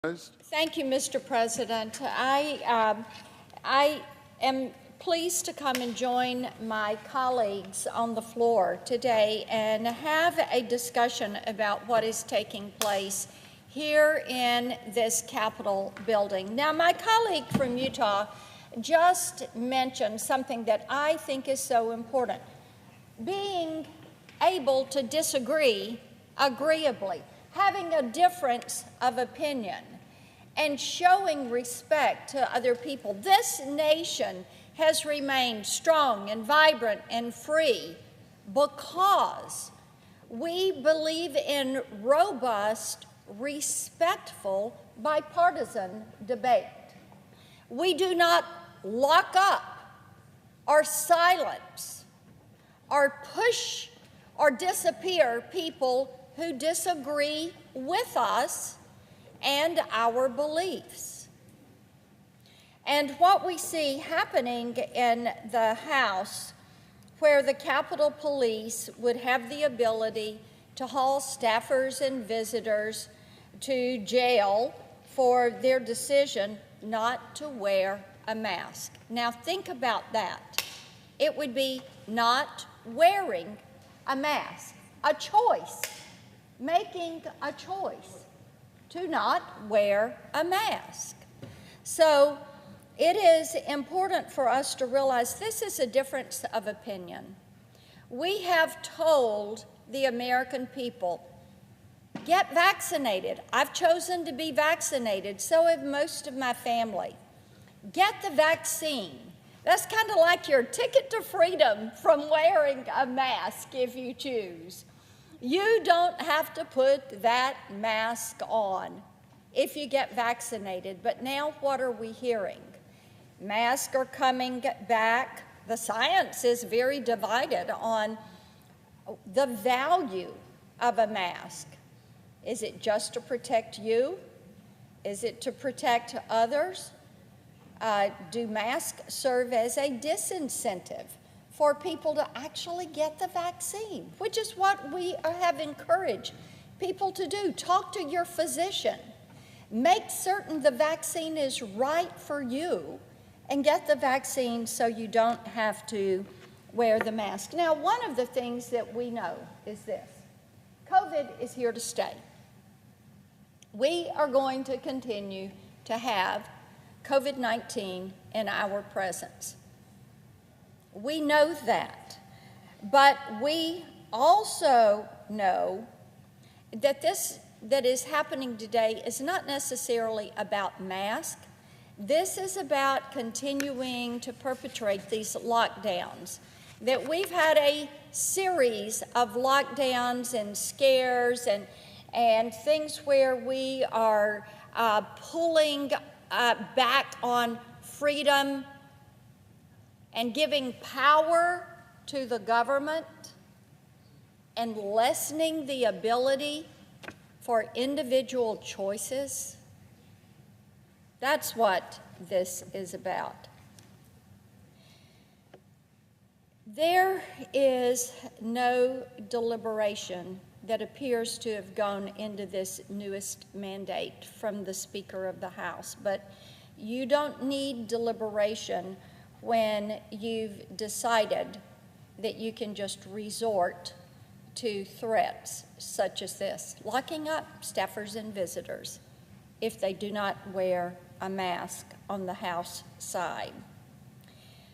Thank you, Mr. President. I am pleased to come and join my colleagues on the floor today and have a discussion about what is taking place here in this Capitol building. Now, my colleague from Utah just mentioned something that I think is so important: being able to disagree agreeably, having a difference of opinion, and showing respect to other people. This nation has remained strong and vibrant and free because we believe in robust, respectful, bipartisan debate. We do not lock up or silence or push or disappear people who disagree with us and our beliefs. And what we see happening in the House, where the Capitol Police would have the ability to haul staffers and visitors to jail for their decision not to wear a mask. Now think about that. It would be not wearing a mask, a choice, making a choice to not wear a mask. So it is important for us to realize this is a difference of opinion. We have told the American people, get vaccinated. I've chosen to be vaccinated, so have most of my family. Get the vaccine. That's kind of like your ticket to freedom from wearing a mask if you choose. You don't have to put that mask on if you get vaccinated. But now what are we hearing? Masks are coming back. The science is very divided on the value of a mask. Is it just to protect you? Is it to protect others? Do masks serve as a disincentive for people to actually get the vaccine, which is what we have encouraged people to do? Talk to your physician. Make certain the vaccine is right for you and get the vaccine so you don't have to wear the mask. Now, one of the things that we know is this: COVID is here to stay. We are going to continue to have COVID-19 in our presence. We know that, but we also know that this that is happening today is not necessarily about masks. This is about continuing to perpetrate these lockdowns. That we've had a series of lockdowns and scares and things where we are pulling back on freedom and giving power to the government and lessening the ability for individual choices. That's what this is about. There is no deliberation that appears to have gone into this newest mandate from the Speaker of the House, but you don't need deliberation when you've decided that you can just resort to threats such as this: locking up staffers and visitors if they do not wear a mask on the House side.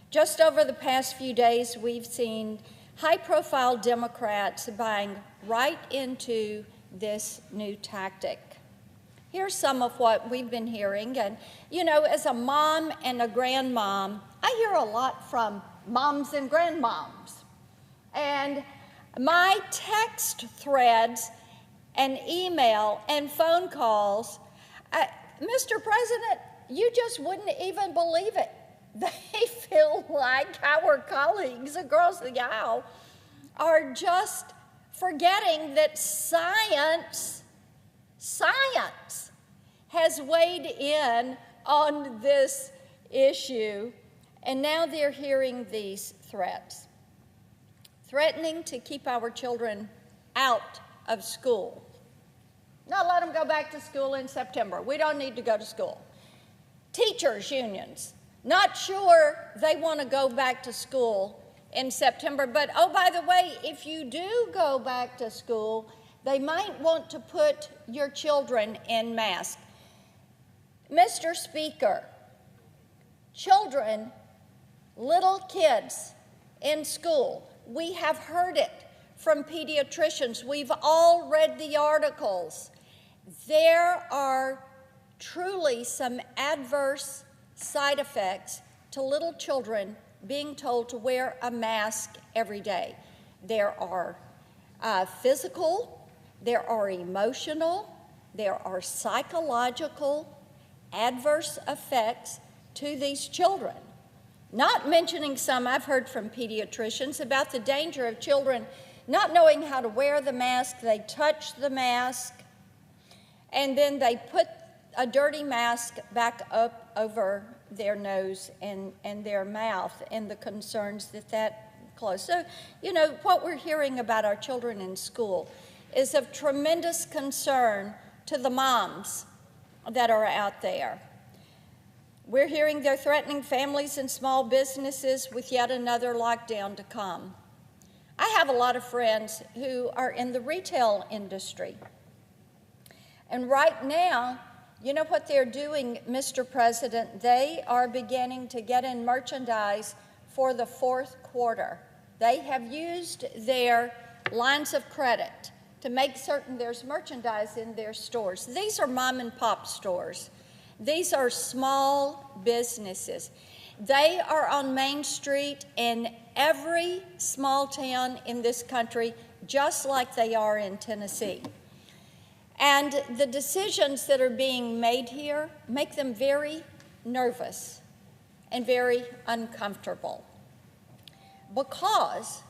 Just over the past few days, we've seen high-profile Democrats buying right into this new tactic. Here's some of what we've been hearing. And, you know, as a mom and a grandmom, I hear a lot from moms and grandmoms. And my text threads and email and phone calls, Mr. President, you just wouldn't even believe it. They feel like our colleagues across the aisle are just forgetting that science has weighed in on this issue, and now they're hearing these threats, threatening to keep our children out of school, Not let them go back to school in September. We don't need to go to school. Teachers' unions, not sure they want to go back to school in September. But, oh, by the way, if you do go back to school, they might want to put your children in masks. Mr. Speaker, children, little kids in school, we have heard it from pediatricians. We've all read the articles. There are truly some adverse side effects to little children being told to wear a mask every day. There are physical, there are emotional, there are psychological adverse effects to these children. Not mentioning some I've heard from pediatricians about the danger of children not knowing how to wear the mask. They touch the mask, and then they put a dirty mask back up over their nose and their mouth, and the concerns that close. So, you know, what we're hearing about our children in school is of tremendous concern to the moms that are out there. We're hearing they're threatening families and small businesses with yet another lockdown to come. I have a lot of friends who are in the retail industry. And right now, you know what they're doing, Mr. President? They are beginning to get in merchandise for the fourth quarter. They have used their lines of credit to make certain there's merchandise in their stores. These are mom and pop stores. These are small businesses. They are on Main Street in every small town in this country, just like they are in Tennessee. And the decisions that are being made here make them very nervous and very uncomfortable, because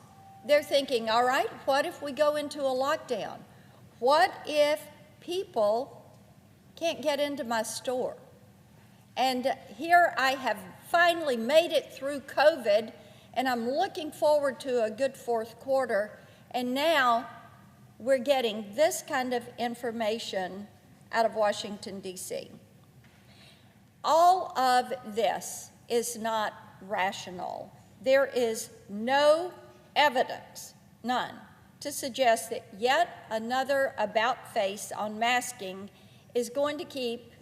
they're thinking, all right, what if we go into a lockdown? What if people can't get into my store? And here I have finally made it through COVID, and I'm looking forward to a good fourth quarter, and now we're getting this kind of information out of Washington, D.C. All of this is not rational. There is no evidence, none, to suggest that yet another about-face on masking is going to keep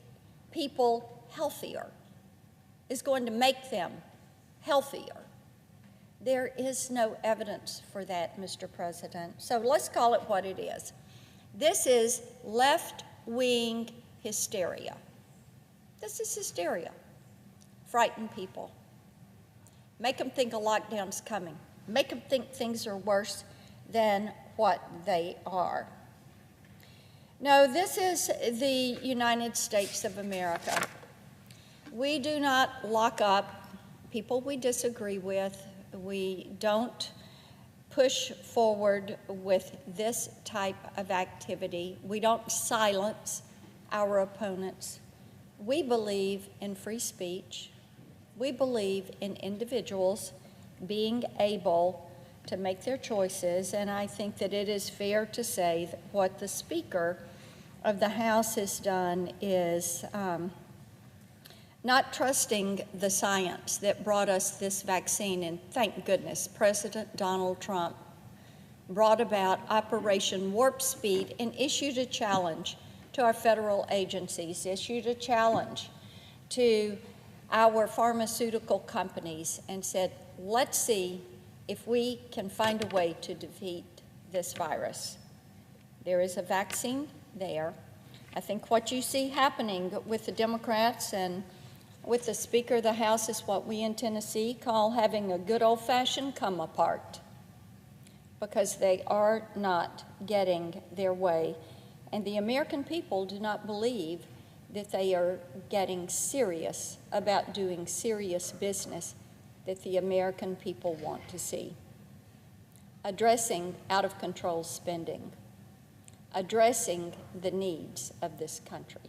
people healthier, is going to make them healthier. There is no evidence for that, Mr. President. So let's call it what it is. This is left-wing hysteria. This is hysteria. Frighten people. Make them think a lockdown's coming. Make them think things are worse than what they are. No, this is the United States of America. We do not lock up people we disagree with. We don't push forward with this type of activity. We don't silence our opponents. We believe in free speech. We believe in individuals being able to make their choices, and I think that it is fair to say that what the Speaker of the House has done is not trusting the science that brought us this vaccine. And thank goodness President Donald Trump brought about Operation Warp Speed and issued a challenge to our federal agencies, issued a challenge to our pharmaceutical companies, and said, let's see if we can find a way to defeat this virus. There is a vaccine there. I think what you see happening with the Democrats and with the Speaker of the House is what we in Tennessee call having a good old-fashioned come apart, because they are not getting their way. And the American people do not believe that they are getting serious about doing serious business that the American people want to see. Addressing out-of-control spending, addressing the needs of this country.